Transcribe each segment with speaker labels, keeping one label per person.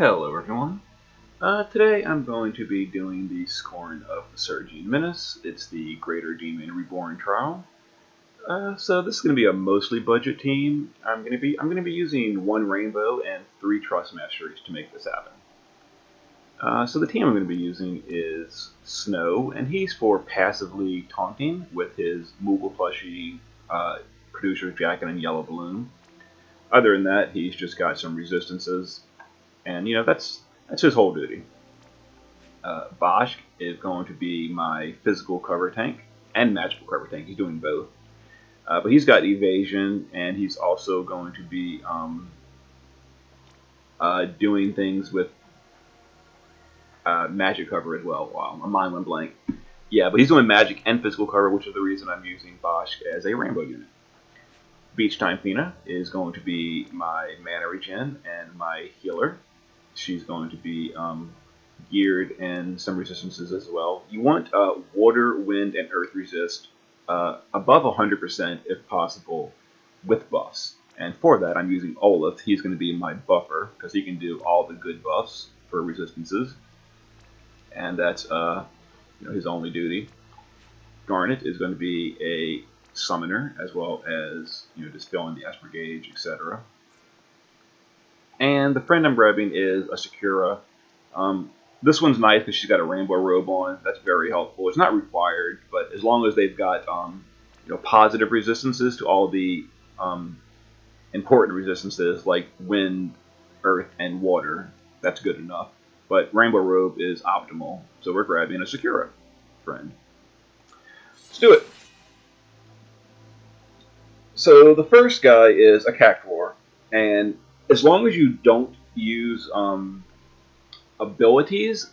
Speaker 1: Hello everyone. Today I'm going to be doing the scoring of the Surgeon Menace. It's the Greater Demon Reborn trial. So this is going to be a mostly budget team. I'm going to be using one Rainbow and 3 Trust Masteries to make this happen. So the team I'm going to be using is Snow, and he's for passively taunting with his Moogle plushie, Producer's Jacket, and Yellow Balloon. Other than that, he's just got some resistances, and that's his whole duty. Bosch is going to be my physical cover tank and magical cover tank. He's doing both. But he's got evasion, and he's also going to be doing things with magic cover as well. Wow, my mind went blank. Yeah, but he's doing magic and physical cover, which is the reason I'm using Bosch as a rainbow unit. Beach Time Fina is going to be my mana regen and my healer. She's going to be geared in some resistances as well. You want water, wind, and earth resist above 100% if possible with buffs. And for that, I'm using Olaf. He's going to be my buffer because he can do all the good buffs for resistances. And that's his only duty. Garnet is going to be a summoner as well as dispelling the Esper Gauge, etc. And the friend I'm grabbing is a Sakura. This one's nice because she's got a rainbow robe on. That's very helpful. It's not required, but as long as they've got positive resistances to all the important resistances like wind, earth, and water, that's good enough. But rainbow robe is optimal, so we're grabbing a Sakura friend. Let's do it. So the first guy is a Cactuar, and as long as you don't use abilities,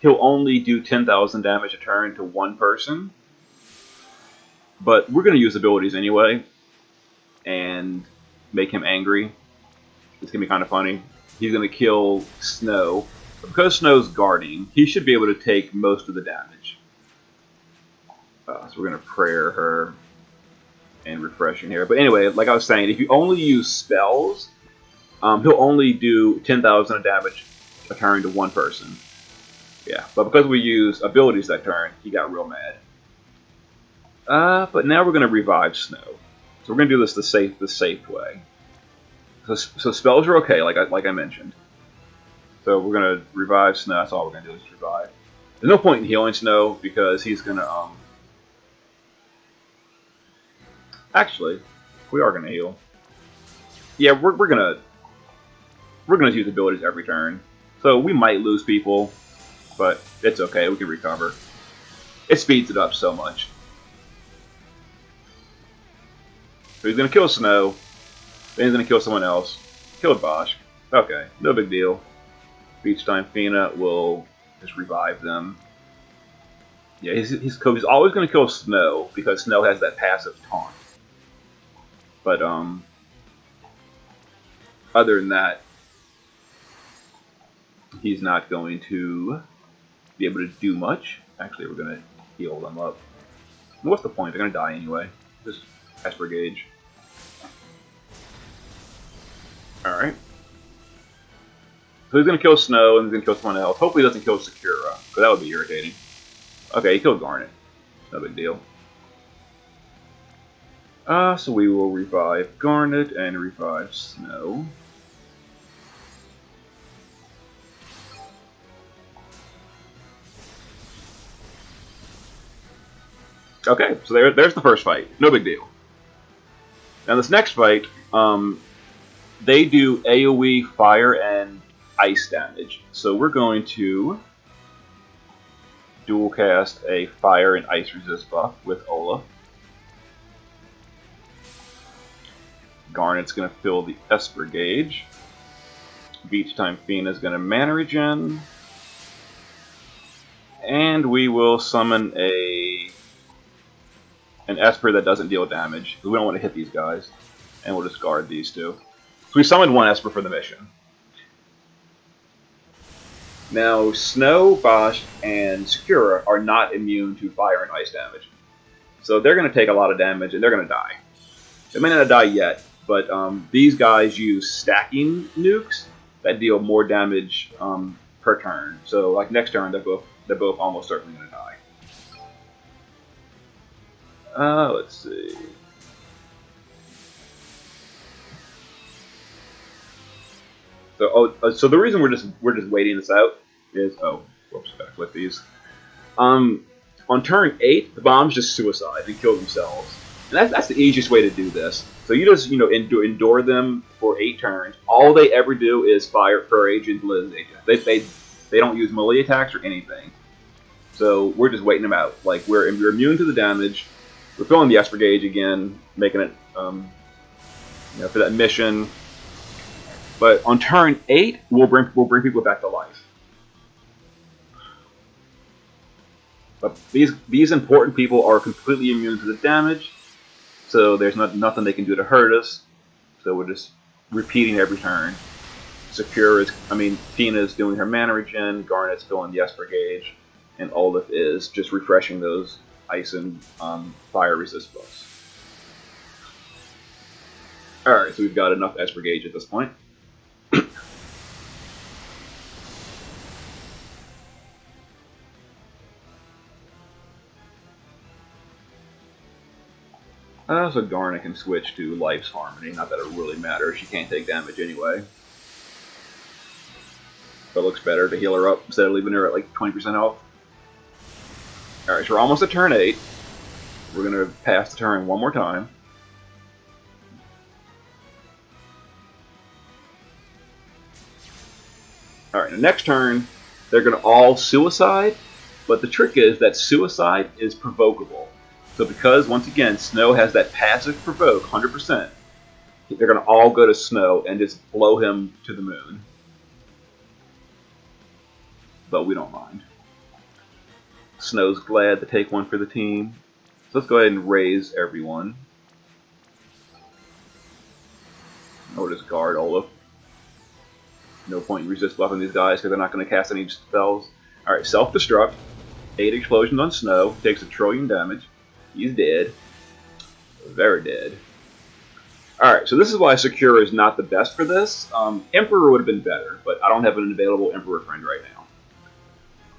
Speaker 1: he'll only do 10,000 damage a turn to one person. But we're going to use abilities anyway, and make him angry. It's going to be kind of funny. He's going to kill Snow. But because Snow's guarding, he should be able to take most of the damage. So we're going to prayer her and refreshing here. But anyway, like I was saying, if you only use spells, he'll only do 10,000 damage a turn to one person. Yeah, but because we use abilities that turn, he got real mad. But now we're going to revive Snow. So we're going to do this the safe way. So spells are okay, like I mentioned. So we're going to revive Snow. That's all we're going to do is revive. There's no point in healing Snow because he's going to actually, we are going to heal. Yeah, we're going to use abilities every turn. So we might lose people, but it's okay. We can recover. It speeds it up so much. So he's going to kill Snow. Then he's going to kill someone else. Killed Bosch. Okay, no big deal. Beach Time Fina will just revive them. Yeah, he's always going to kill Snow because Snow has that passive taunt. But other than that, he's not going to be able to do much. Actually, we're going to heal them up. What's the point? They're going to die anyway. Just Esper Gauge. Alright. So he's going to kill Snow and he's going to kill someone else. Hopefully he doesn't kill Sakura, because that would be irritating. Okay, he killed Garnet. No big deal. So we will revive Garnet and revive Snow. Okay, so there's the first fight. No big deal. Now this next fight, they do AoE fire and ice damage. So we're going to dual cast a fire and ice resist buff with Olaf. Garnet's going to fill the Esper Gauge. Beach Time Fina is going to mana regen. And we will summon an Esper that doesn't deal damage. We don't want to hit these guys. And we'll just guard these two. So we summoned one Esper for the mission. Now, Snow, Bosch, and Sakura are not immune to fire and ice damage. So they're going to take a lot of damage and they're going to die. They may not die yet, but these guys use stacking nukes, that deal more damage per turn. So like next turn, they're both almost certainly going to die. Let's see. So the reason we're just waiting this out is whoops, gotta click these. On turn 8, the bombs just suicide and kill themselves, and that's the easiest way to do this. So you just endure them for 8 turns. All they ever do is fire Fur Agent, Blizz Agent. They don't use melee attacks or anything. So we're just waiting them out. Like we're immune to the damage. We're filling the Esper gauge again, making it for that mission. But on turn 8, we'll bring people back to life. But these important people are completely immune to the damage, so there's nothing they can do to hurt us. So we're just repeating every turn. Fina is doing her mana regen, Garnet's filling the Esper gauge, and Olaf is just refreshing those ice and fire resist buffs. Alright, so we've got enough Esper gauge at this point. So Garnet can switch to Life's Harmony. Not that it really matters. She can't take damage anyway. But it looks better to heal her up instead of leaving her at like 20% health. Alright, so we're almost at turn 8. We're going to pass the turn one more time. Alright, the next turn, they're going to all suicide. But the trick is that suicide is provocable. So because, once again, Snow has that passive provoke, 100%, they're going to all go to Snow and just blow him to the moon. But we don't mind. Snow's glad to take one for the team. So let's go ahead and raise everyone. Or just guard Olaf. No point in resist buffing these guys because they're not going to cast any spells. Alright, self-destruct. 8 explosions on Snow. Takes 1 trillion damage. He's dead. Very dead. Alright, so this is why Secure is not the best for this. Emperor would have been better, but I don't have an available Emperor friend right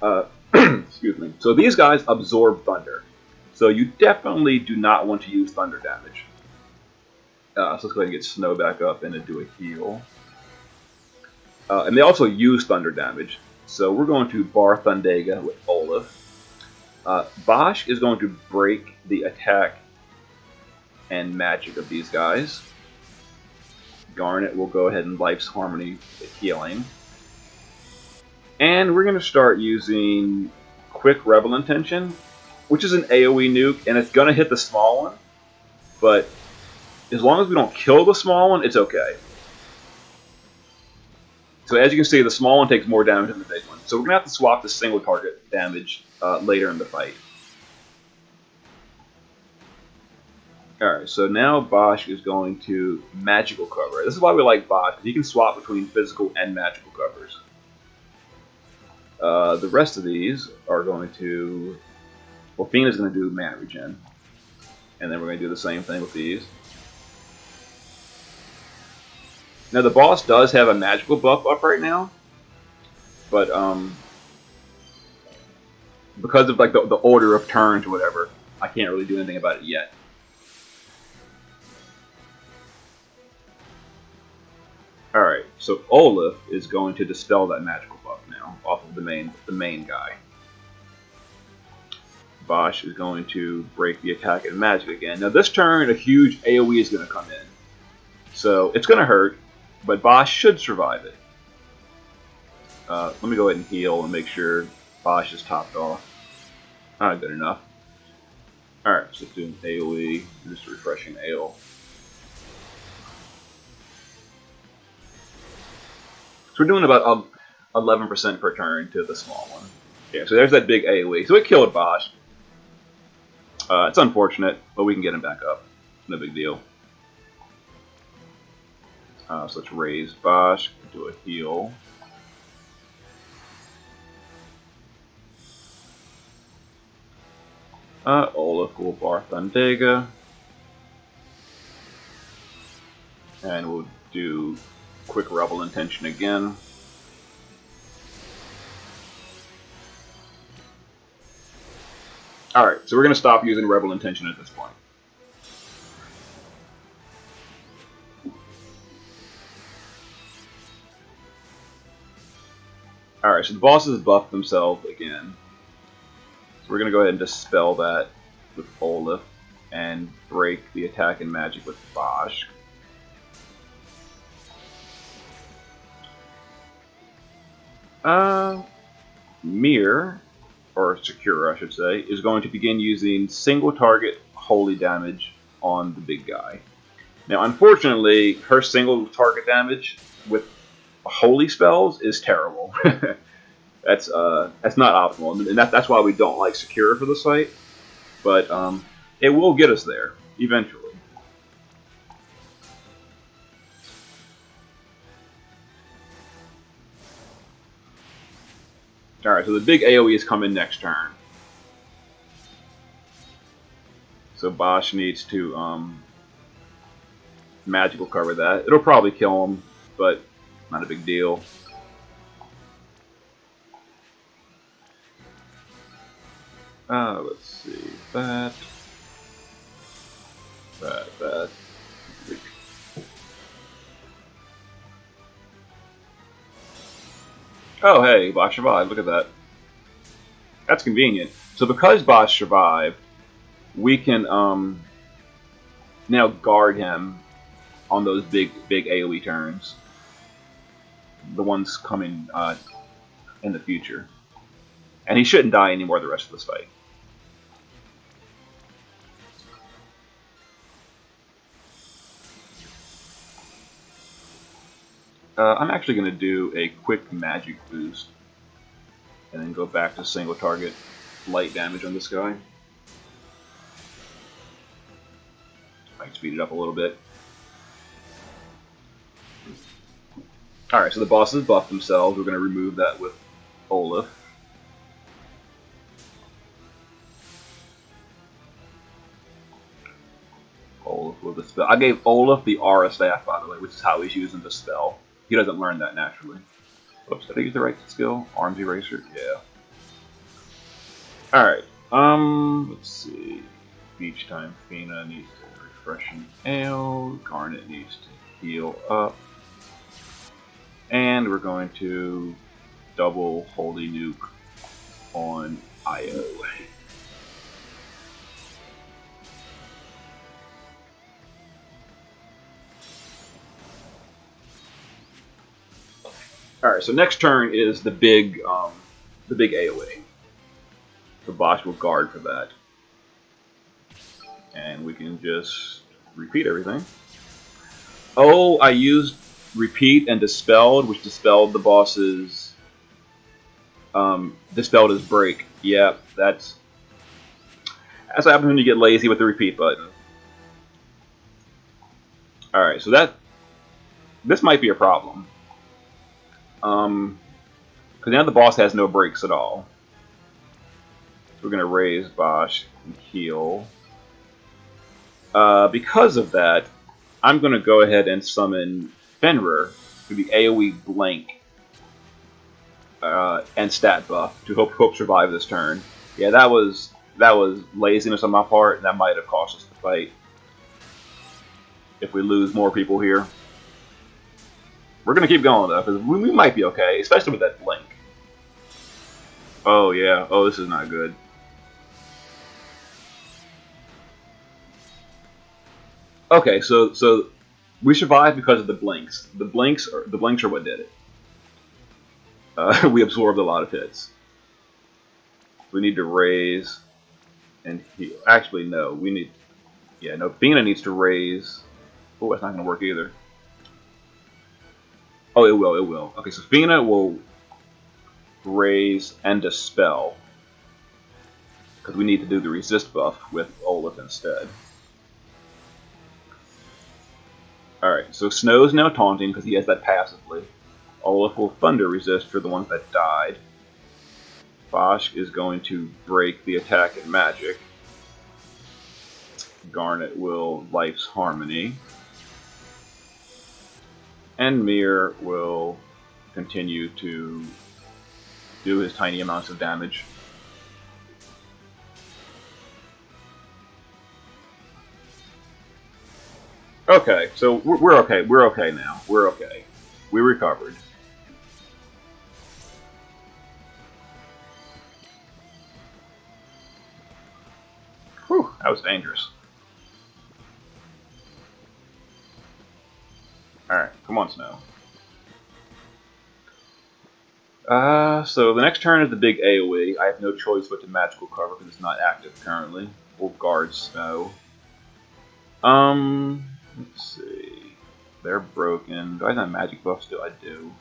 Speaker 1: now. Excuse me. So these guys absorb Thunder. So you definitely do not want to use Thunder damage. So let's go ahead and get Snow back up and do a heal. And they also use Thunder damage. So we're going to Bar Thundega with Olaf. Bosch is going to break the attack and magic of these guys. Garnet will go ahead and Life's Harmony with healing. And we're going to start using Quick Rebel Intention, which is an AoE nuke, and it's going to hit the small one. But as long as we don't kill the small one, it's okay. So as you can see, the small one takes more damage than the big one. So we're going to have to swap the single target damage later in the fight. Alright, so now Bosch is going to Magical Cover. This is why we like Bosch, because he can swap between physical and magical covers. The rest of these are going to... Well, Fina's going to do mana regen. And then we're going to do the same thing with these. Now the boss does have a magical buff up right now. But because of like the order of turns or whatever, I can't really do anything about it yet. Alright, so Olaf is going to dispel that magical buff now off of the main guy. Bosch is going to break the attack and magic again. Now this turn, a huge AoE is going to come in. So it's going to hurt, but Bosch should survive it. Let me go ahead and heal and make sure Bosch is topped off. Not good enough. Alright, so let's do an AoE, just refreshing ale. So we're doing about 11% per turn to the small one. Yeah, so there's that big AoE. So it killed Bosch. It's unfortunate, but we can get him back up. No big deal. So let's raise Bosch, do a heal. Olaf will Bar Thundega. And we'll do quick Rebel Intention again. Alright, so we're going to stop using Rebel Intention at this point. Alright, so the bosses buffed themselves again. So we're going to go ahead and dispel that with Olaf and break the attack and magic with Bosch. Mir, or Secura I should say, is going to begin using single target holy damage on the big guy. Now unfortunately, her single target damage with holy spells is terrible. That's not optimal, and that's why we don't like Secura for this fight. But it will get us there eventually. Alright, so the big AoE is coming next turn. So Bosch needs to magical cover that. It'll probably kill him, but not a big deal. Let's see. That. Oh, hey, Bosch survived. Look at that. That's convenient. So because Bosch survived, we can now guard him on those big AoE turns. The ones coming in the future. And he shouldn't die anymore the rest of this fight. I'm actually going to do a quick magic boost. And then go back to single target light damage on this guy. I can speed it up a little bit. Alright, so the bosses buffed themselves. We're going to remove that with Olaf. Olaf with the spell. I gave Olaf the Aura Staff, by the way, which is how he's using the spell. He doesn't learn that naturally. Oops, did I use the right skill? Arms Eraser? Yeah. Alright, let's see. Each time Fina needs to refreshing ale, Garnet needs to heal up. And we're going to double Holy Nuke on Io. Alright, so next turn is the big AoE. The Bosch will guard for that. And we can just repeat everything. Oh, I used repeat and dispelled, which dispelled the boss's dispelled his break. Yeah, that's what happens when you get lazy with the repeat button. Alright, so this might be a problem. Because now the boss has no breaks at all. So we're going to raise Bosch and heal. Because of that, I'm going to go ahead and summon Fenrir with the AoE Blink and stat buff to hope survive this turn. Yeah, that was laziness on my part, and that might have cost us the fight. If we lose more people here. We're going to keep going, though, because we might be okay, especially with that Blink. Oh, yeah. Oh, this is not good. Okay, so we survived because of the blinks. The blinks are what did it. We absorbed a lot of hits. We need to raise and heal. Actually, no. We need... Yeah, no. Fina needs to raise... Oh, that's not going to work either. Oh, it will. It will. Okay, so Fina will raise and dispel. Because we need to do the resist buff with Olaf instead. Alright, so Snow's now taunting because he has that passively. Olaf will thunder resist for the ones that died. Bosch is going to break the attack and magic. Garnet will Life's Harmony. And Mir will continue to do his tiny amounts of damage. Okay, so we're okay. We're okay now. We're okay. We recovered. Whew, that was dangerous. Alright, come on, Snow. So the next turn is the big AoE. I have no choice but to magical cover because it's not active currently. We'll guard Snow. Let's see. They're broken. Do I have magic buff still? I do.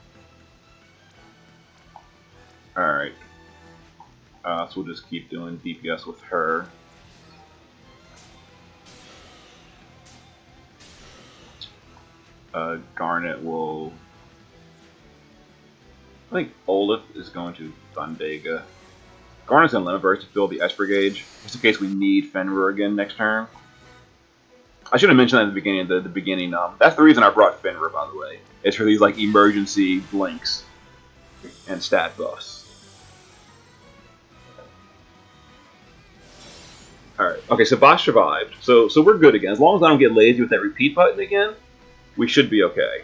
Speaker 1: Alright. So we'll just keep doing DPS with her. Garnet will... I think Olaf is going to Thundega. Garnet's going to Limit Burst to fill the Esper gauge, just in case we need Fenrir again next turn. I should have mentioned that at the beginning. The beginning. That's the reason I brought Fenrir, by the way. It's for these like emergency blinks and stat buffs. All right. Okay. So Bosch survived. So we're good again. As long as I don't get lazy with that repeat button again, we should be okay.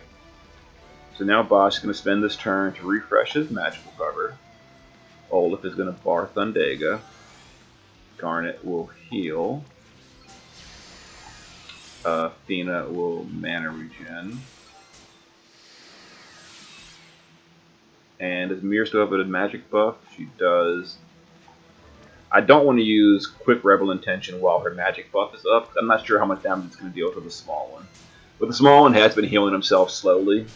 Speaker 1: So now Bosch is going to spend this turn to refresh his magical cover. Olaf is going to bar Thundega. Garnet will heal. Fina will mana regen. And does Mir still have a magic buff? She does. I don't want to use Quick Rebel Intention while her magic buff is up. I'm not sure how much damage it's going to deal to the small one. But the small one has been healing himself slowly.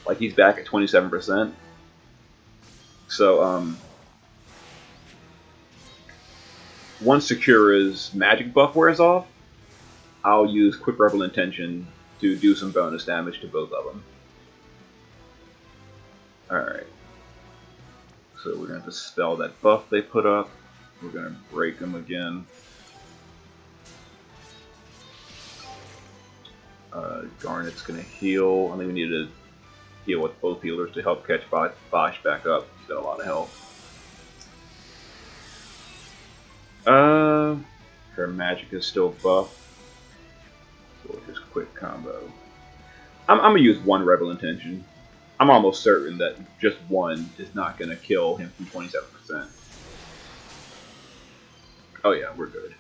Speaker 1: Like he's back at 27%. So, once Sakura's magic buff wears off, I'll use Quick Rebel Intention to do some bonus damage to both of them. Alright. So we're going to dispel that buff they put up. We're going to break them again. Garnet's going to heal. I think we need to heal with both healers to help catch Bosch back up. He's got a lot of health. Her magic is still buffed. So we'll just quick combo. I'm going to use one Rebel Intention. I'm almost certain that just one is not going to kill him from 27%. Oh yeah, we're good.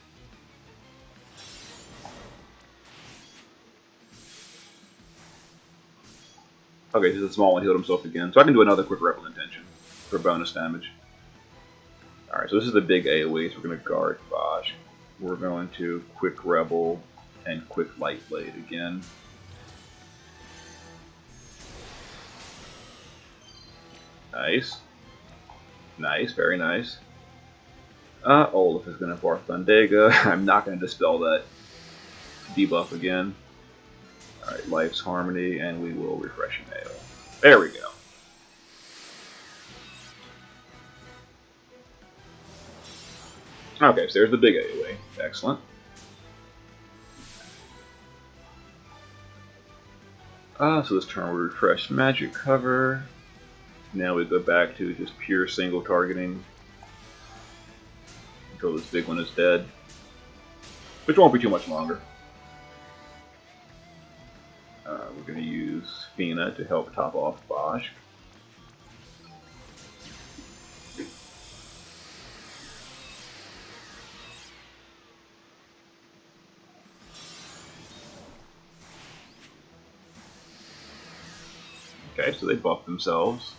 Speaker 1: Okay, so the small one healed himself again. So I can do another Quick Rebel Intention for bonus damage. Alright, so this is the big AoE, so we're going to guard Bosch. We're going to Quick Rebel and Quick Light Blade again. Nice. Nice, very nice. Olaf is going to bar Thundega. I'm not going to dispel that debuff again. Alright, Life's Harmony, and we will refresh Nail. There we go. Okay, so there's the big AoE. Excellent. So this turn we refresh Magic Cover. Now we go back to just pure single targeting until this big one is dead, which won't be too much longer. We're going to use Fina to help top off Bosch. Okay, so they buff themselves.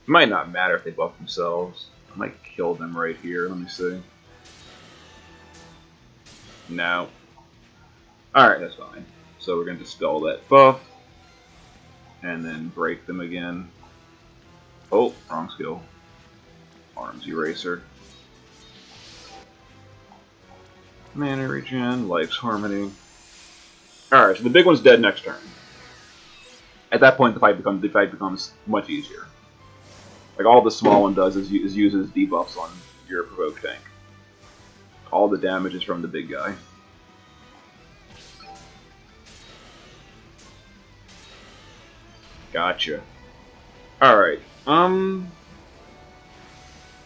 Speaker 1: It might not matter if they buff themselves. I might kill them right here. Let me see. No. Alright, that's fine. So we're going to dispel that buff. And then break them again. Oh, wrong skill. Arms Eraser. Mana Regen, Life's Harmony. Alright, so the big one's dead next turn. At that point, the fight becomes much easier. Like, all the small one does is uses debuffs on your provoked tank. All the damage is from the big guy. Gotcha. Alright.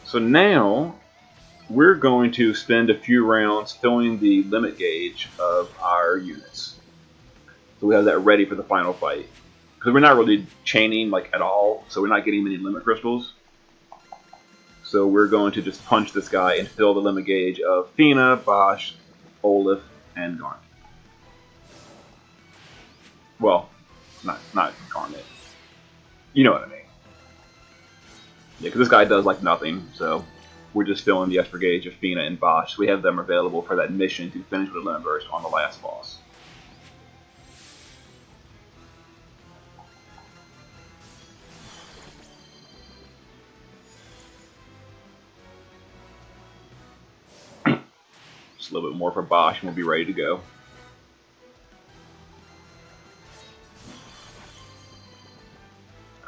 Speaker 1: So now we're going to spend a few rounds filling the limit gauge of our units. So we have that ready for the final fight. Because we're not really chaining like at all, so we're not getting many limit crystals. So we're going to just punch this guy and fill the limit gauge of Fina, Bosch, Olaf, and Garnet. Well, not Garnet. You know what I mean. Yeah, because this guy does like nothing, so we're just filling the Esper gauge of Fina and Bosch. We have them available for that mission to finish with the limit burst on the last boss. Just a little bit more for Bosch and we'll be ready to go.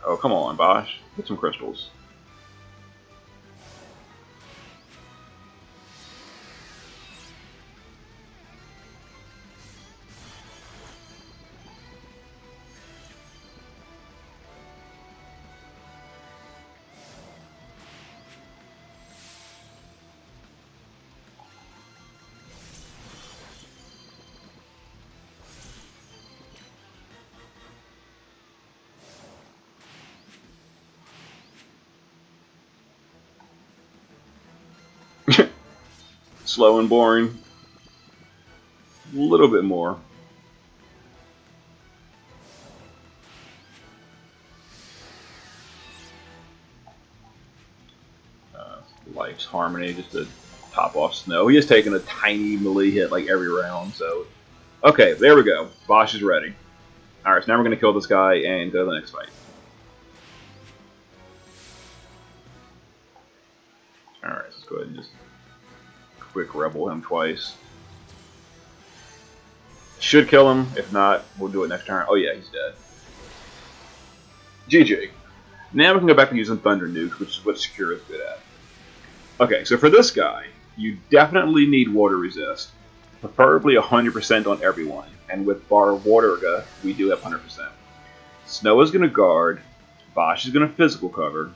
Speaker 1: Oh, come on, Bosch. Get some crystals. Slow and boring. A little bit more. Life's Harmony just to top off Snow. He is taking a tiny melee hit like every round, so... Okay, there we go. Bosch is ready. Alright, so now we're going to kill this guy and go to the next fight. Alright, let's go ahead and just quick rebel him twice. Should kill him. If not, we'll do it next turn. Oh yeah, he's dead. GG. Now we can go back to using Thunder Nukes, which is what Secure is good at. Okay, so for this guy, you definitely need Water Resist. Preferably 100% on everyone. And with Bar Waterga, we do have 100%. Snow is going to guard. Bosch is going to physical cover.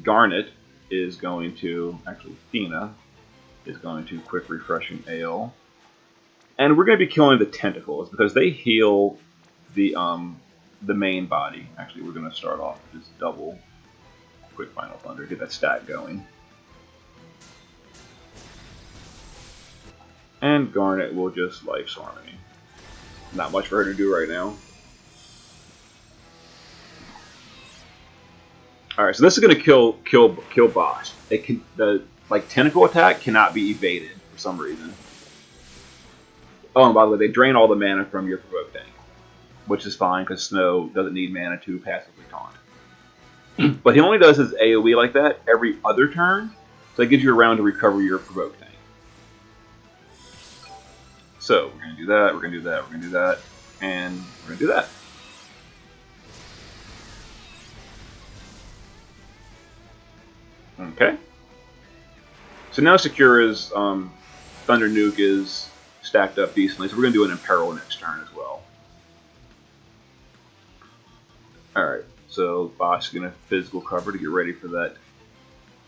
Speaker 1: Garnet is going to... Actually, Fina is going to quick refreshing ale. And we're going to be killing the tentacles because they heal the main body. Actually, we're going to start off with just double quick Final Thunder, get that stat going. And Garnet will just Life's Harmony. Not much for her to do right now. Alright, so this is going to kill Bosch. It can, the tentacle attack cannot be evaded for some reason. Oh, and by the way, they drain all the mana from your provoke tank, which is fine because Snow doesn't need mana to passively taunt. But he only does his AoE like that every other turn, so that gives you a round to recover your provoke tank. So we're going to do that, we're going to do that, we're going to do that, and we're going to do that. Okay. So now Secura's Thunder Nuke is stacked up decently, so we're going to do an Imperil next turn as well. Alright, so Bosch is going to physical cover to get ready for that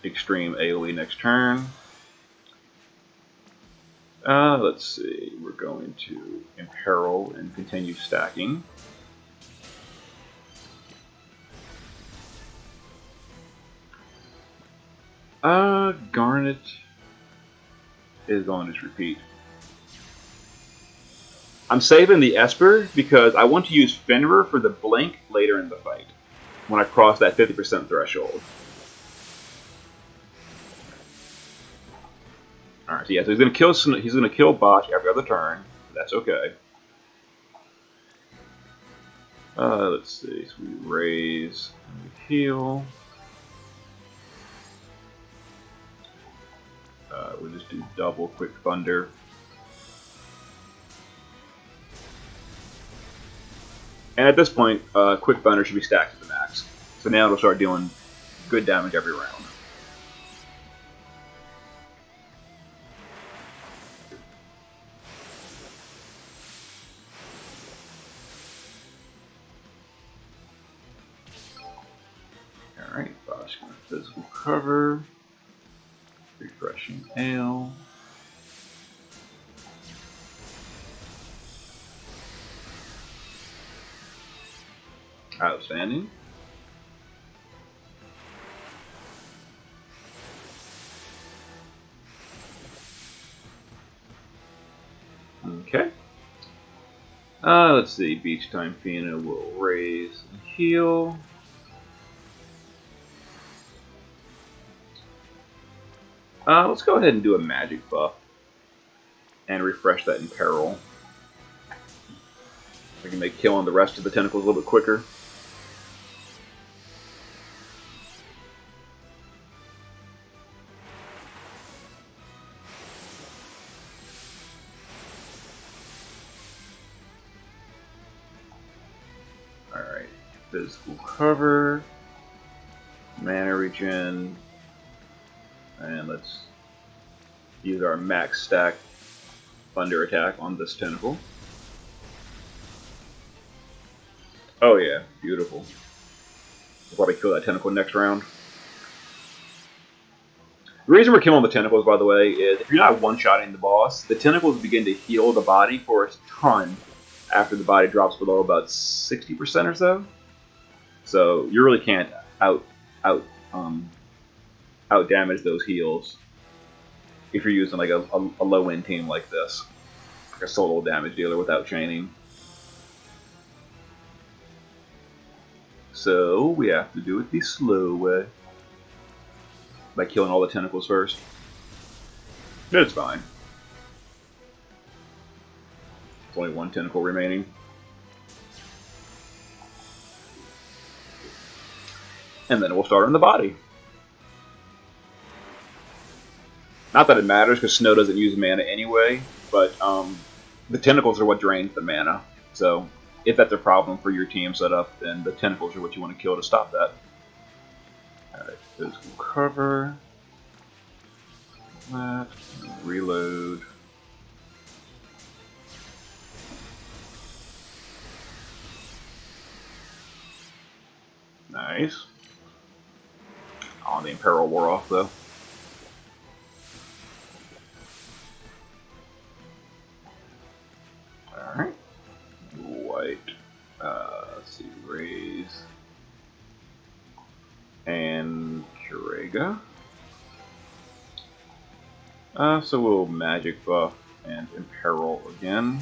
Speaker 1: extreme AoE next turn. Let's see, we're going to Imperil and continue stacking. Garnet is going to repeat. I'm saving the Esper because I want to use Fenrir for the blink later in the fight when I cross that 50% threshold. Alright, so yeah, so he's gonna kill Bosch every other turn. That's okay. Let's see, so we raise and we heal. We'll just do double Quick Thunder. And at this point, Quick Thunder should be stacked to the max. So now it'll start doing good damage every round. Physical cover. Refreshing ale. Outstanding. Okay. Let's see. Beach Time Fina will raise and heal. Let's go ahead and do a magic buff and refresh that in peril. We can make killing the rest of the tentacles a little bit quicker. Alright, physical cover, mana regen, and let's use our max stack thunder attack on this tentacle. Oh yeah, beautiful. We'll probably kill that tentacle next round. The reason we're killing the tentacles, by the way, is if you're not one-shotting the boss, the tentacles begin to heal the body for a ton after the body drops below about 60% or so. So you really can't out damage those heals if you're using like a low-end team like this, like a solo damage dealer without chaining. So we have to do it the slow way by killing all the tentacles first. It's fine. There's only one tentacle remaining. And then we'll start on the body. Not that it matters, because Snow doesn't use mana anyway, but the tentacles are what drains the mana. So if that's a problem for your team setup, then the tentacles are what you want to kill to stop that. Alright, physical cover. That. Reload. Nice. Oh, the Imperil wore off though. Alright. White. Let's see. Raise. And Kurega. So we'll magic buff and imperil again.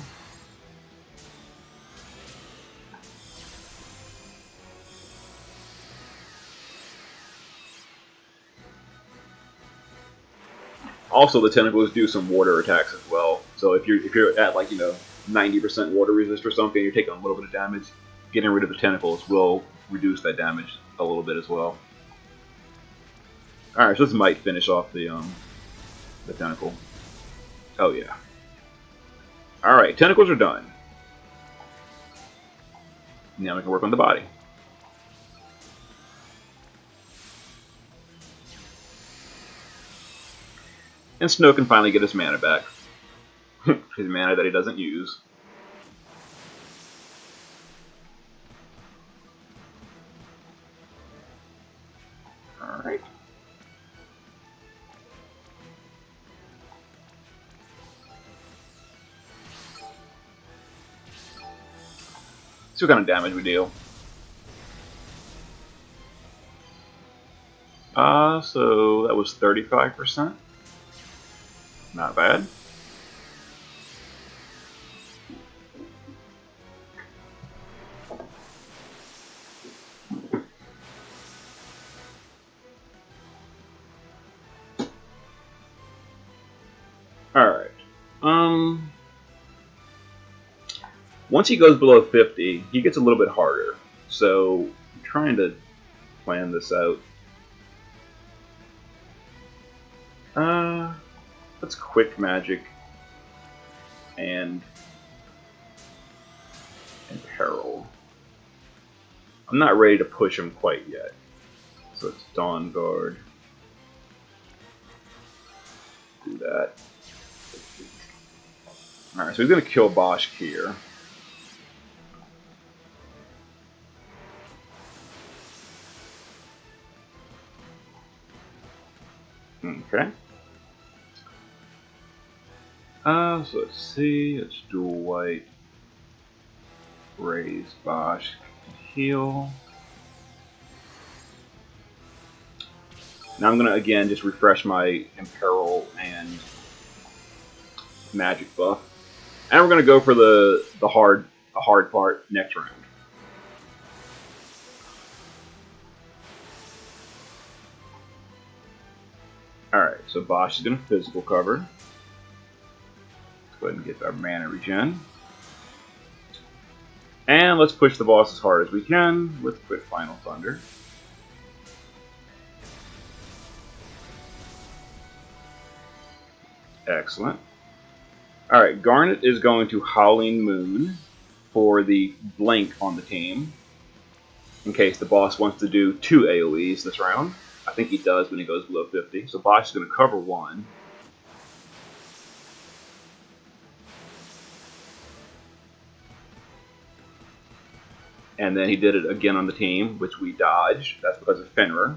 Speaker 1: Also, the tentacles do some water attacks as well. So if you're at like 90% water resist or something, you're taking a little bit of damage. Getting rid of the tentacles will reduce that damage a little bit as well. All right, so this might finish off the tentacle. Oh yeah. All right, tentacles are done. Now we can work on the body. And Snow can finally get his mana back. His mana that he doesn't use. Alright. See what kind of damage we deal. So that was 35%. Not bad. Alright. Once he goes below 50, he gets a little bit harder. So I'm trying to plan this out. Let's quick magic and imperil. I'm not ready to push him quite yet. So it's Dawn Guard. Do that. Alright, so he's going to kill Bosch here. Okay. So let's see. Let's dual white. Raise Bosch. Heal. Now I'm gonna again just refresh my Imperil and Magic buff, and we're gonna go for the hard part next round. All right, so Bosch is gonna physical cover. Let's go ahead and get our mana regen, and let's push the boss as hard as we can with quick Final Thunder. Excellent. Alright, Garnet is going to Howling Moon for the blink on the team, in case the boss wants to do 2 AoEs this round. I think he does when he goes below 50, so Bosch is going to cover 1. And then he did it again on the team, which we dodged. That's because of Fenrir.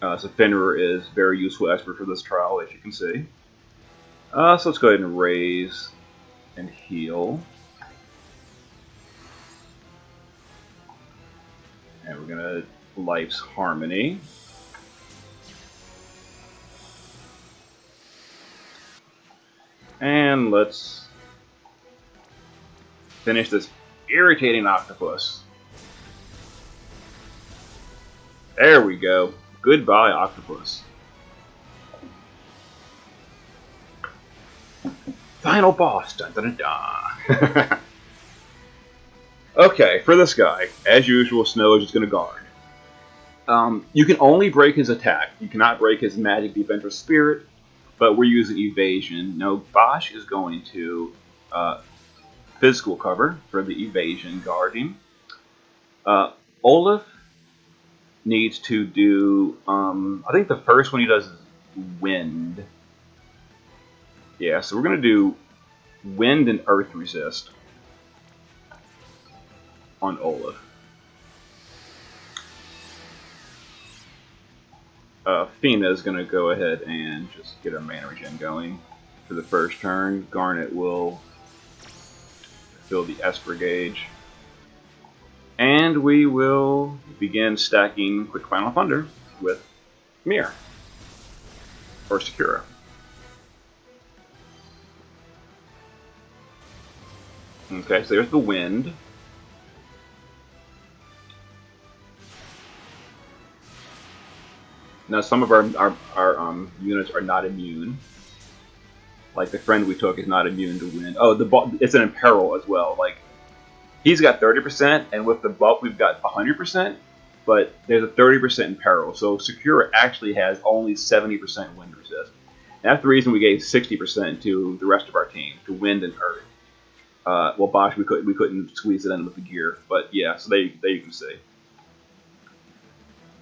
Speaker 1: So Fenrir is very useful Esper for this trial, as you can see. So let's go ahead and raise and heal. And we're going to Life's Harmony. And let's finish this irritating octopus. There we go. Goodbye, octopus. Final boss. Dun, dun, dun, dun. Okay, for this guy, as usual, Snow is just going to guard. You can only break his attack. You cannot break his magic, defense, or spirit, but we're using evasion. No, Bosch is going to physical cover for the evasion guarding. Olaf needs to do, I think the first one he does is wind. Yeah, so we're going to do wind and earth resist on Olaf. Fina is going to go ahead and just get our mana regen going for the first turn. Garnet will fill the Esper gauge. And we will begin stacking Quick Final Thunder with Mir or Sakura. Okay, so there's the wind. Now some of our units are not immune. Like the friend we took is not immune to wind. Oh, it's an Imperil as well. Like he's got 30%, and with the buff we've got 100%. But there's a 30% Imperil, so Sakura actually has only 70% wind resist. And that's the reason we gave 60% to the rest of our team, to wind and earth. Well, Bosch we couldn't squeeze it in with the gear, but yeah. So there you can see.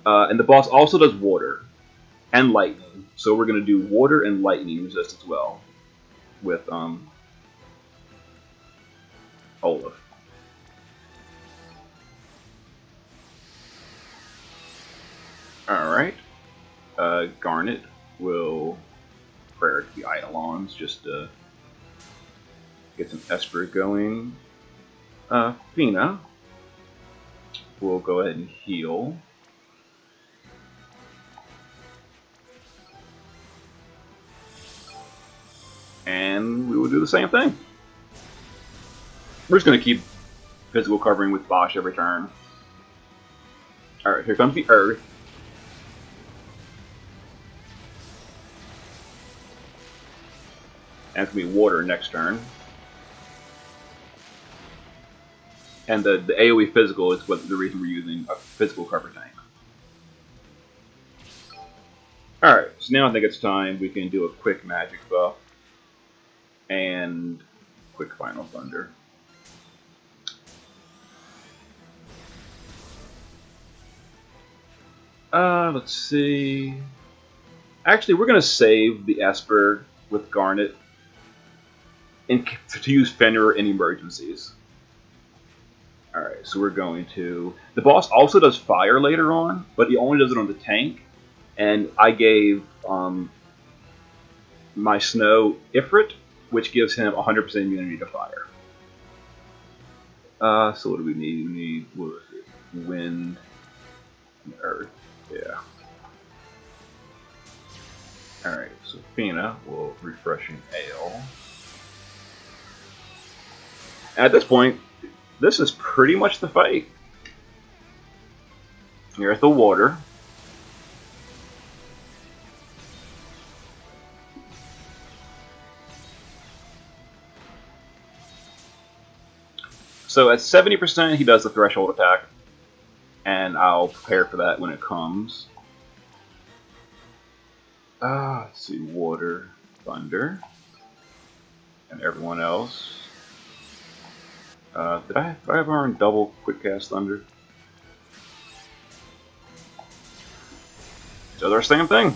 Speaker 1: And the boss also does water and lightning, so we're going to do water and lightning resist as well with Olaf. Alright, Garnet will prayer to the Eidolons just to get some Esper going. Fina will go ahead and heal. And we will do the same thing. We're just going to keep physical covering with Bosch every turn. Alright, here comes the Earth. And it's going to be water next turn. And the AoE physical is the reason we're using a physical cover tank. Alright, so now I think it's time we can do a quick magic buff. And quick Final Thunder. Let's see. Actually, we're going to save the Esper with Garnet to use Fenrir in emergencies. Alright, so we're going to... The boss also does fire later on, but he only does it on the tank. and I gave my Snow Ifrit, which gives him 100% immunity to fire. So what do we need? We need, what was it? Wind and Earth. Yeah. Alright, so Fina will Refreshing Ale. At this point, this is pretty much the fight. You're at the water. So at 70%, he does the threshold attack, and I'll prepare for that when it comes. Let's see, water, thunder, and everyone else. Did I ever earn double quick cast thunder? So they're the same thing.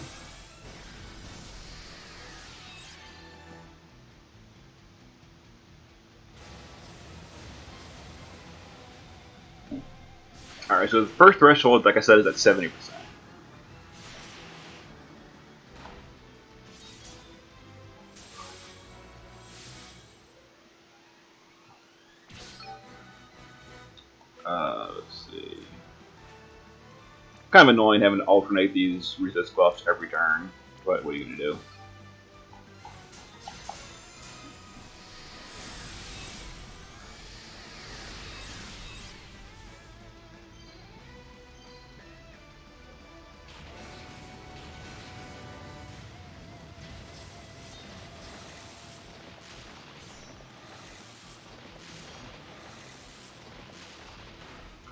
Speaker 1: Alright, so the first threshold, like I said, is at 70%. Let's see. Kind of annoying having to alternate these resist buffs every turn, but what are you going to do?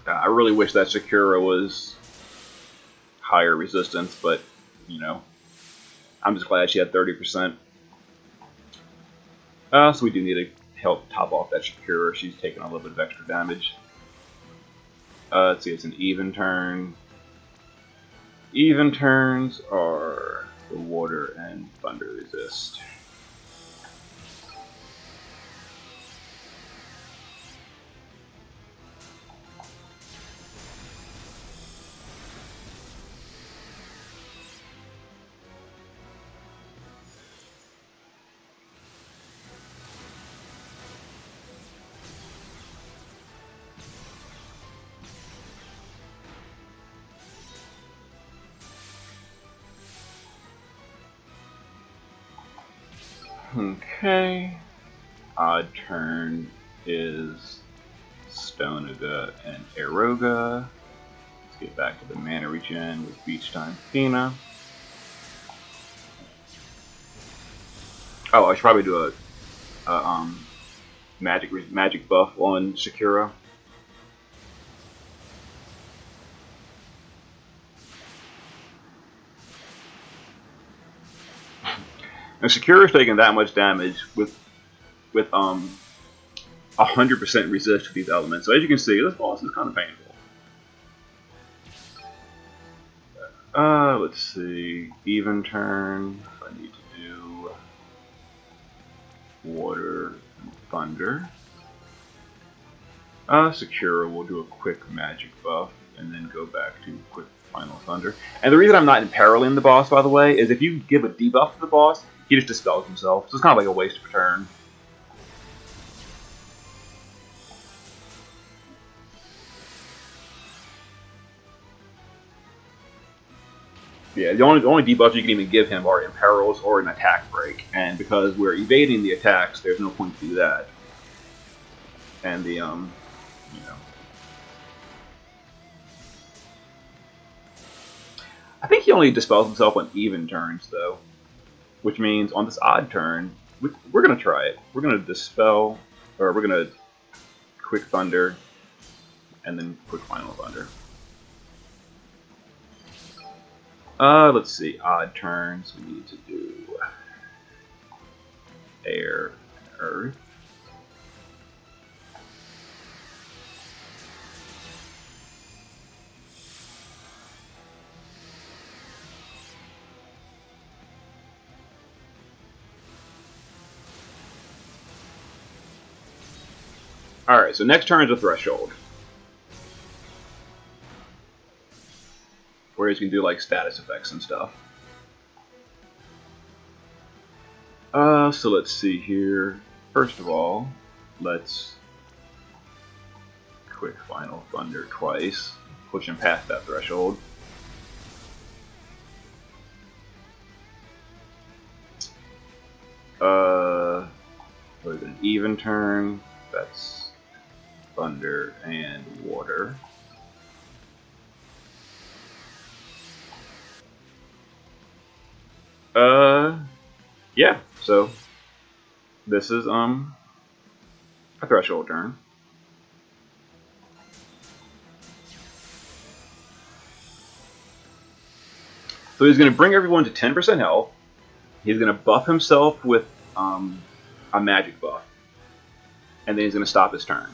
Speaker 1: I really wish that Sakura was higher resistance, but, you know, I'm just glad she had 30%. So we do need to help top off that Sakura. She's taking a little bit of extra damage. Let's see, it's an even turn. Even turns are the water and thunder resist. Okay. Odd turn is Stonaga and Eroga. Let's get back to the mana regen with Beach Time Fina. Oh, I should probably do a magic buff on Sakura. And Sakura's taking that much damage with 100% resist to these elements. So as you can see, this boss is kind of painful. Let's see. Even turn. I need to do water and thunder. Sakura will do a quick magic buff and then go back to quick final thunder. And the reason I'm not imperiling the boss, by the way, is if you give a debuff to the boss, he just dispels himself. So it's kind of like a waste of a turn. Yeah, the only debuffs you can even give him are imperils or an attack break, and because we're evading the attacks, there's no point to do that. And the you know, I think he only dispels himself on even turns though, which means on this odd turn, we're gonna try it. We're gonna dispel, or we're gonna quick thunder, and then quick final thunder. Let's see, odd turns, we need to do air and earth. Alright, so next turn is a threshold. whereas you can do like status effects and stuff. So let's see here. First of all, let's quick Final Thunder twice, pushing past that threshold. With an even turn, that's thunder and water. Yeah, so this is a threshold turn. So he's going to bring everyone to 10% health. He's going to buff himself with a magic buff. And then he's going to stop his turn.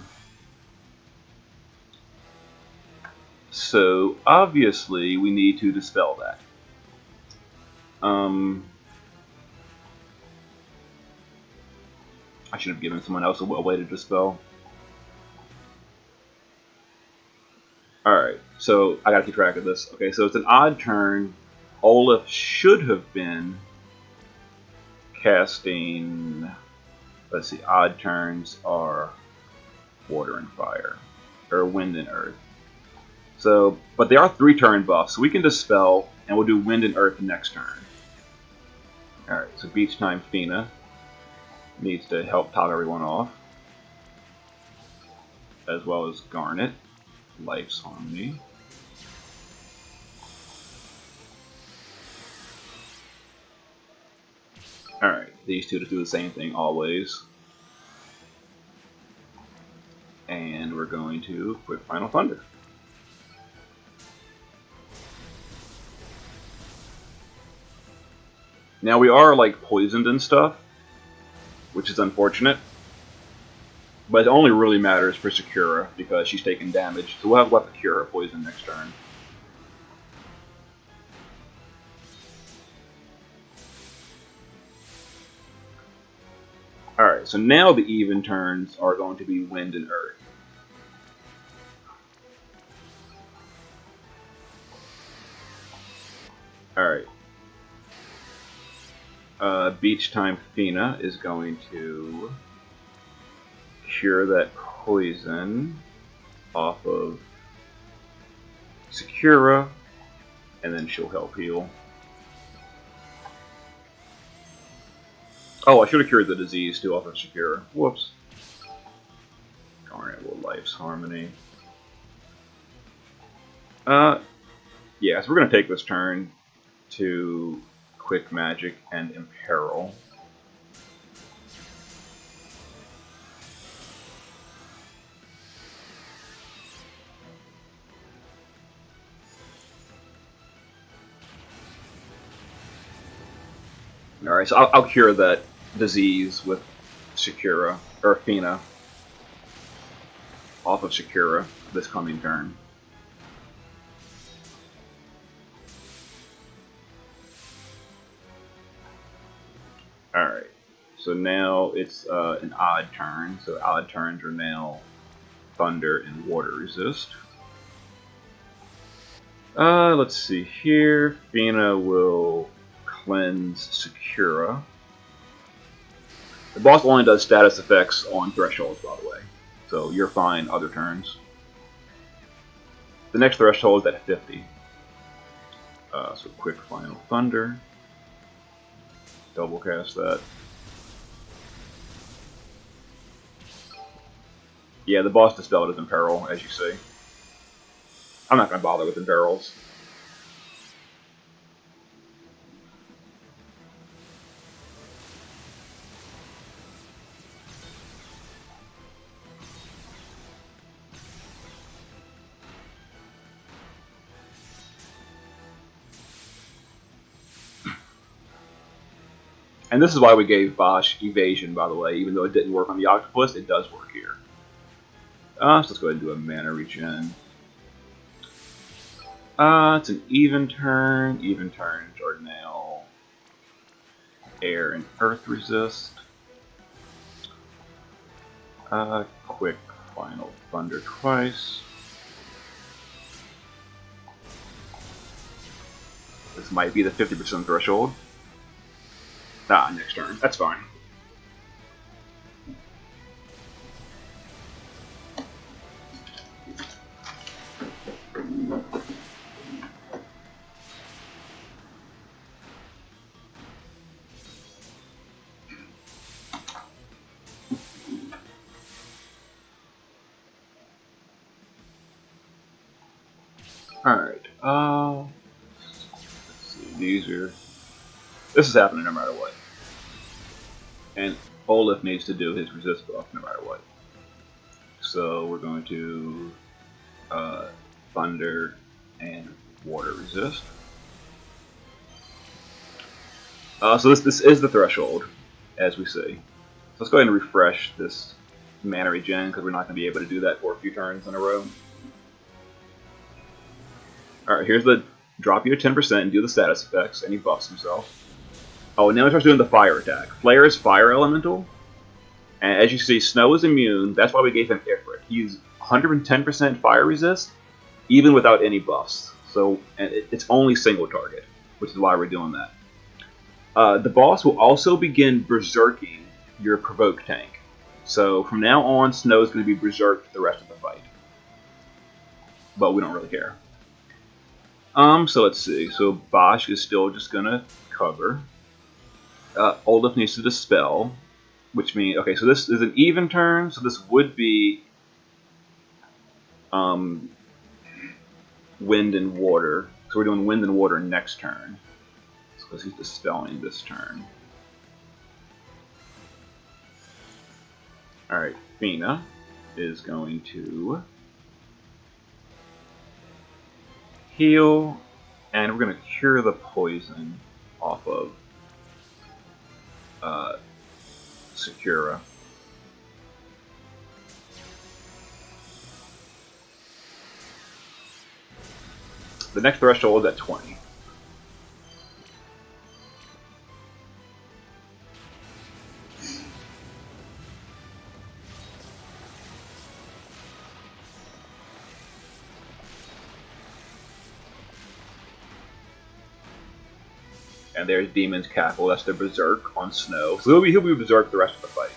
Speaker 1: So obviously we need to dispel that. I should have given someone else a way to dispel. Alright, so I gotta keep track of this. Okay, so it's an odd turn. Olaf should have been casting... Let's see, odd turns are water and fire. Or wind and earth. So, but they are 3-turn buffs, so we can dispel, and we'll do wind and earth next turn. Alright, so beach time Fina needs to help top everyone off, as well as Garnet, Life's Harmony. Alright, these two just do the same thing always. And we're going to quick Final Thunder. Now we are like poisoned and stuff, which is unfortunate. But it only really matters for Sakura because she's taking damage. So we'll have left Cure poison next turn. Alright, so now the even turns are going to be Wind and Earth. Alright. Beach time Fina is going to cure that poison off of Sakura, and then she'll help heal. Oh, I should have cured the disease too off of Sakura. Whoops. Garnet will Life's Harmony. Yeah, so we're going to take this turn to Quick Magic and Imperil. Alright, so I'll cure that disease with Sakura, or Fina, off of Sakura this coming turn. Alright, so now it's an odd turn, so odd turns are now Thunder and Water Resist. Let's see here, Fina will cleanse Sakura. The boss only does status effects on thresholds, by the way, so you're fine other turns. The next threshold is at 50. So quick Final Thunder. Double cast that. Yeah, the boss dispelled his Imperil, as you see. I'm not going to bother with Imperils. And this is why we gave Bosch Evasion, by the way. Even though it didn't work on the Octopus, it does work here. So let's go ahead and do a mana regen. It's an even turn. Even turns are now Air and Earth Resist. Quick Final Thunder twice. This might be the 50% threshold. Ah, next turn. That's fine. Alright, let's see, these are... This is happening no matter what. And Olaf needs to do his resist buff no matter what. So we're going to Thunder and Water resist. So this is the threshold, as we see. So let's go ahead and refresh this mana regen, because we're not going to be able to do that for a few turns in a row. Alright, here's the drop you to 10% and do the status effects, and he buffs himself. Oh, and now he starts doing the fire attack. Flare is fire elemental, and as you see, Snow is immune. That's why we gave him Ifrit. He's 110% fire resist, even without any buffs. So, and it's only single target, which is why we're doing that. The boss will also begin berserking your provoke tank. So from now on, Snow is going to be berserked the rest of the fight. But we don't really care. So let's see. So Bosch is still just going to cover. Olaf needs to dispel, which means, okay, so this is an even turn, so this would be wind and water. So we're doing wind and water next turn. Because he's dispelling this turn. Alright, Fina is going to heal, and we're going to cure the poison off of Sakura. The next threshold is at 20. And there's Demon's Cackle, that's the Berserk on Snow. So he'll be Berserk the rest of the fight.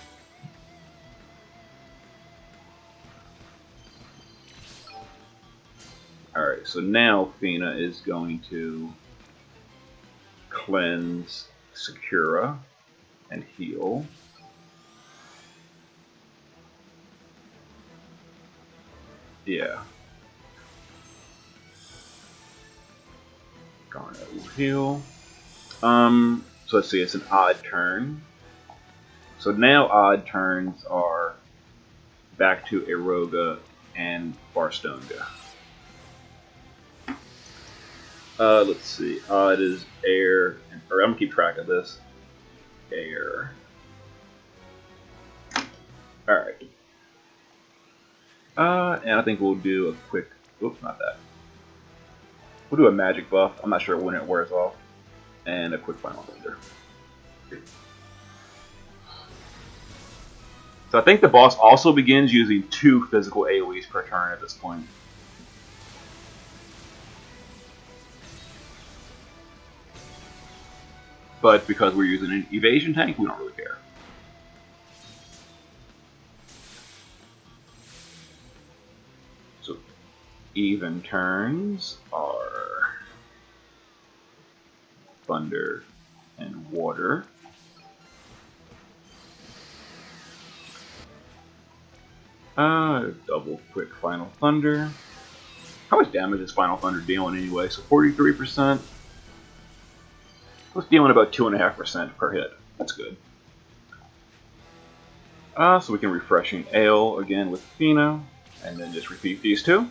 Speaker 1: Alright, so now Fina is going to cleanse Sakura and heal. Yeah. Garnet will heal. So let's see, it's an odd turn. So now odd turns are back to Eroga and Barstonga. Let's see, odd is air, or I'm gonna keep track of this. Air. Alright. And I think we'll do a quick, oops, not that. We'll do a magic buff, I'm not sure when it wears off. And a quick final thunder. So I think the boss also begins using 2 physical AoEs per turn at this point. But because we're using an evasion tank, we don't really care. So even turns are thunder and water. Double quick final thunder. How much damage is final thunder dealing anyway? So 43%. It's dealing about 2.5% per hit. That's good. So we can refreshing ale again with Fina, and then just repeat these two.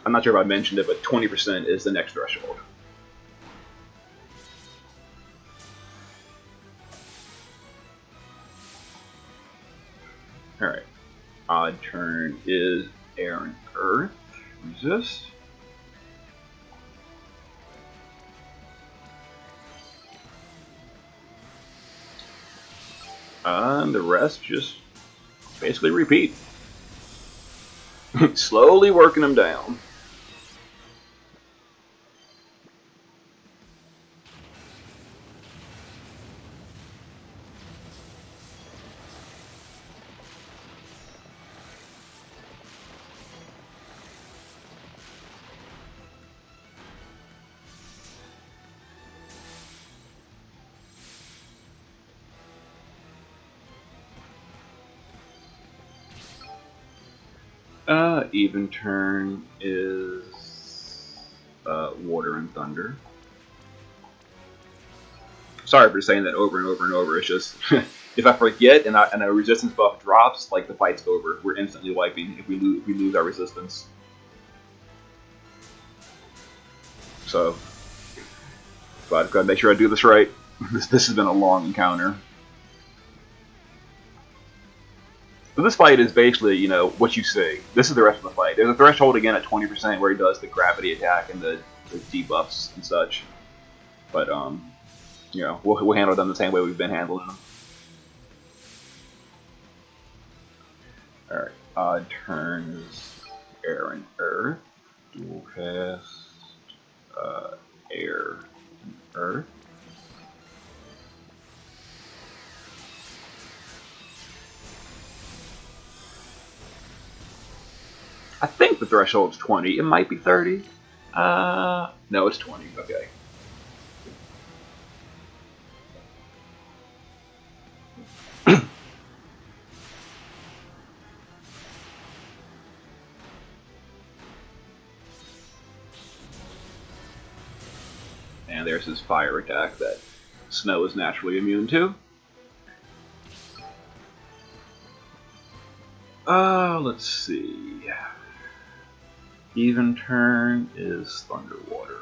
Speaker 1: I'm not sure if I mentioned it, but 20% is the next threshold. Alright. Odd turn is air and earth. Resist. the rest just basically repeat. Slowly working them down. Even turn is water and thunder. Sorry for saying that over and over and over. It's just if I forget and a resistance buff drops, like the fight's over. We're instantly wiping if we lose our resistance. So, but I've got to make sure I do this right. This has been a long encounter. So this fight is basically, you know, what you see. This is the rest of the fight. There's a threshold again at 20% where he does the gravity attack and the debuffs and such. But, you know, we'll handle them the same way we've been handling them. Alright, odd turns, air and earth, dual cast, air and earth. I think the threshold's 20. It might be 30. No, it's 20. Okay. And there's his fire attack that Snow is naturally immune to. Let's see. Even turn is Thunderwater.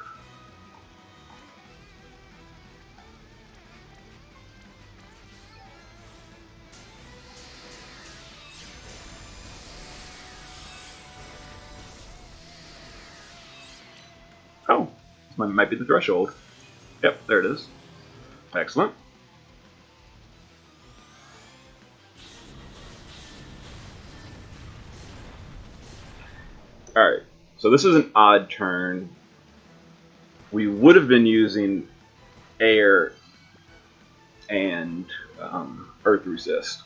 Speaker 1: Oh, this might be the threshold. Yep, there it is. Excellent. Alright, so this is an odd turn. We would have been using air and earth resist,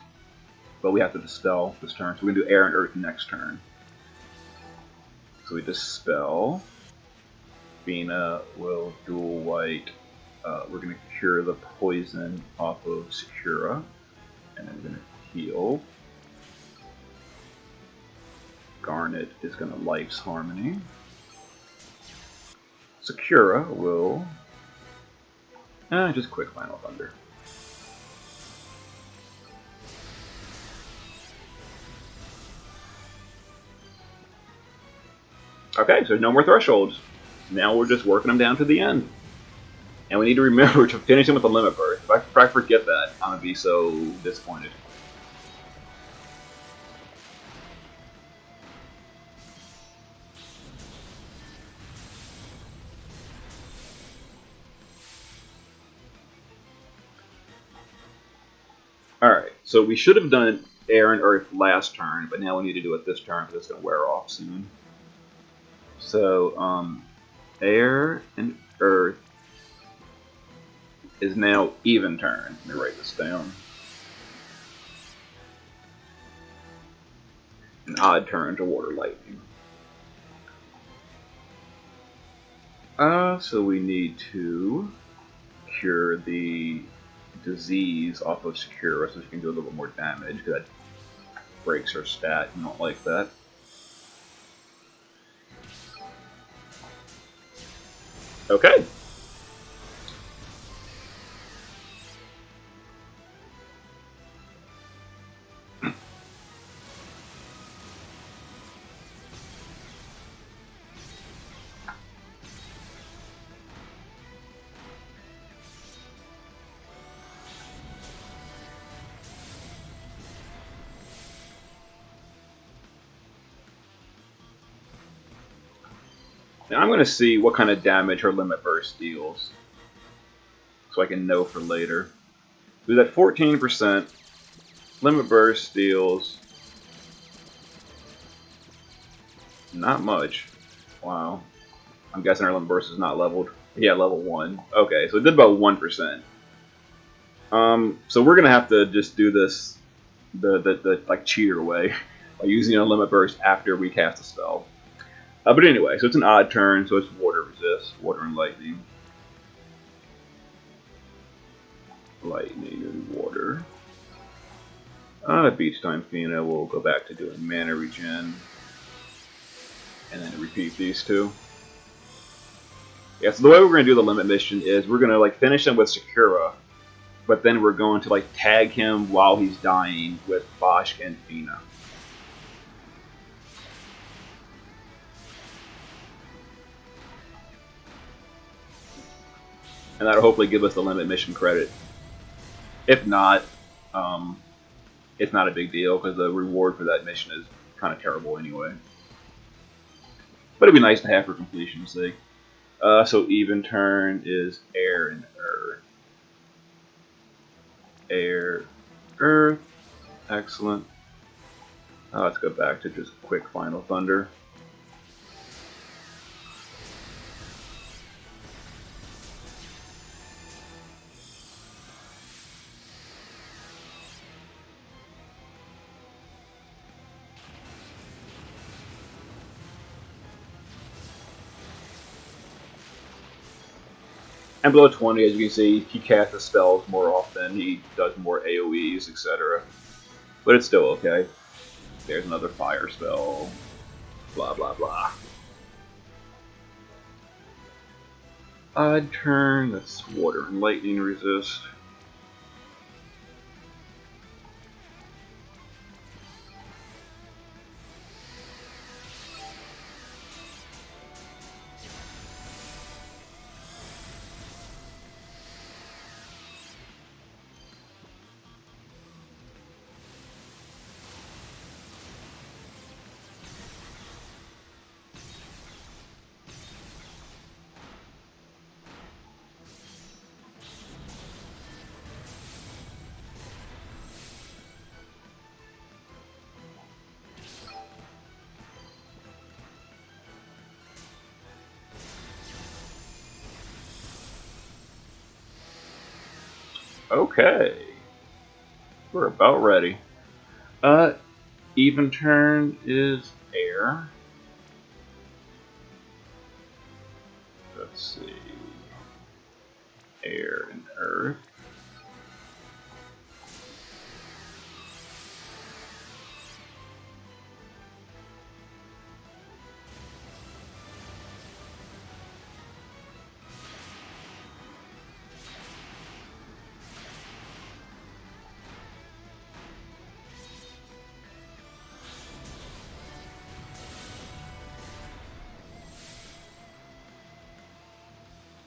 Speaker 1: but we have to dispel this turn, so we're going to do air and earth next turn. So we dispel. Bina will dual white. We're going to cure the poison off of Sakura, and then we're going to heal. Garnet is going to Life's Harmony. Sakura will just quick Final Thunder. Okay, so no more thresholds. Now we're just working them down to the end. And we need to remember to finish them with a limit burst. If I forget that, I'm going to be so disappointed. Alright, so we should have done air and earth last turn, but now we need to do it this turn because it's going to wear off soon. So, air and earth is now even turn. Let me write this down. An odd turn to water lightning. So we need to cure the disease off of Sakura so she can do a little bit more damage, because that breaks her stat. You don't like that. Okay. Now I'm going to see what kind of damage her Limit Burst deals, so I can know for later. We're at 14%. Limit Burst deals not much. Wow. I'm guessing our Limit Burst is not leveled. Yeah, level 1. Okay, so it did about 1%. So we're gonna have to just do this the like cheater way by using a Limit Burst after we cast a spell. But anyway, so it's an odd turn, so it's water resist, water and lightning. Lightning and water. Beach time Fina will go back to doing mana regen. And then repeat these two. Yeah, so the way we're going to do the limit mission is we're going to like finish him with Sakura, but then we're going to like tag him while he's dying with Bosch and Fina. And that'll hopefully give us the limit mission credit. If not, it's not a big deal because the reward for that mission is kind of terrible anyway. But it'd be nice to have for completion's sake. So even turn is air and earth. Air, earth. Excellent. Let's go back to just quick Final Thunder. And below 20, as you can see, he casts the spells more often, he does more AoEs, etc. But it's still okay. There's another fire spell. Blah blah blah. Odd turn, that's water and lightning resist. Okay. We're about ready. Even turn is air. Let's see. Air and earth.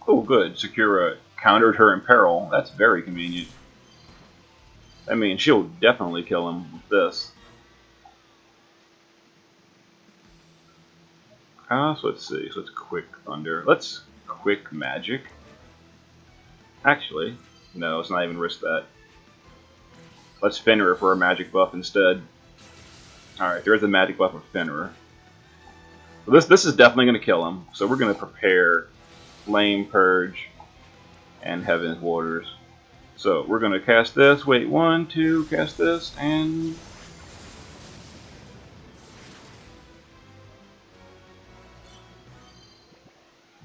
Speaker 1: Oh, good. Sakura countered her in peril. That's very convenient. I mean, she'll definitely kill him with this. So let's see. So it's quick thunder. Let's quick magic. Actually, no, let's not even risk that. Let's Fenrir for a magic buff instead. Alright, there's a magic buff of Fenrir. So this is definitely going to kill him. So we're going to prepare Flame Purge and Heaven's Waters. So we're going to cast this. Wait, 1, 2, cast this, and...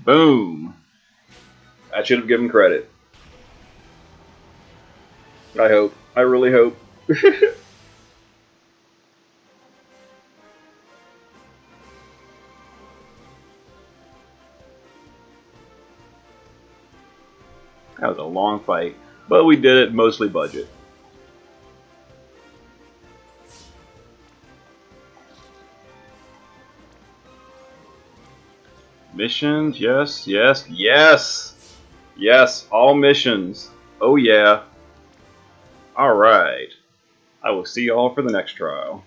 Speaker 1: boom! I should have given credit. I hope. I really hope. That was a long fight, but we did it mostly budget. Missions, yes, yes, yes! Yes, all missions. Oh yeah. Alright. I will see y'all for the next trial.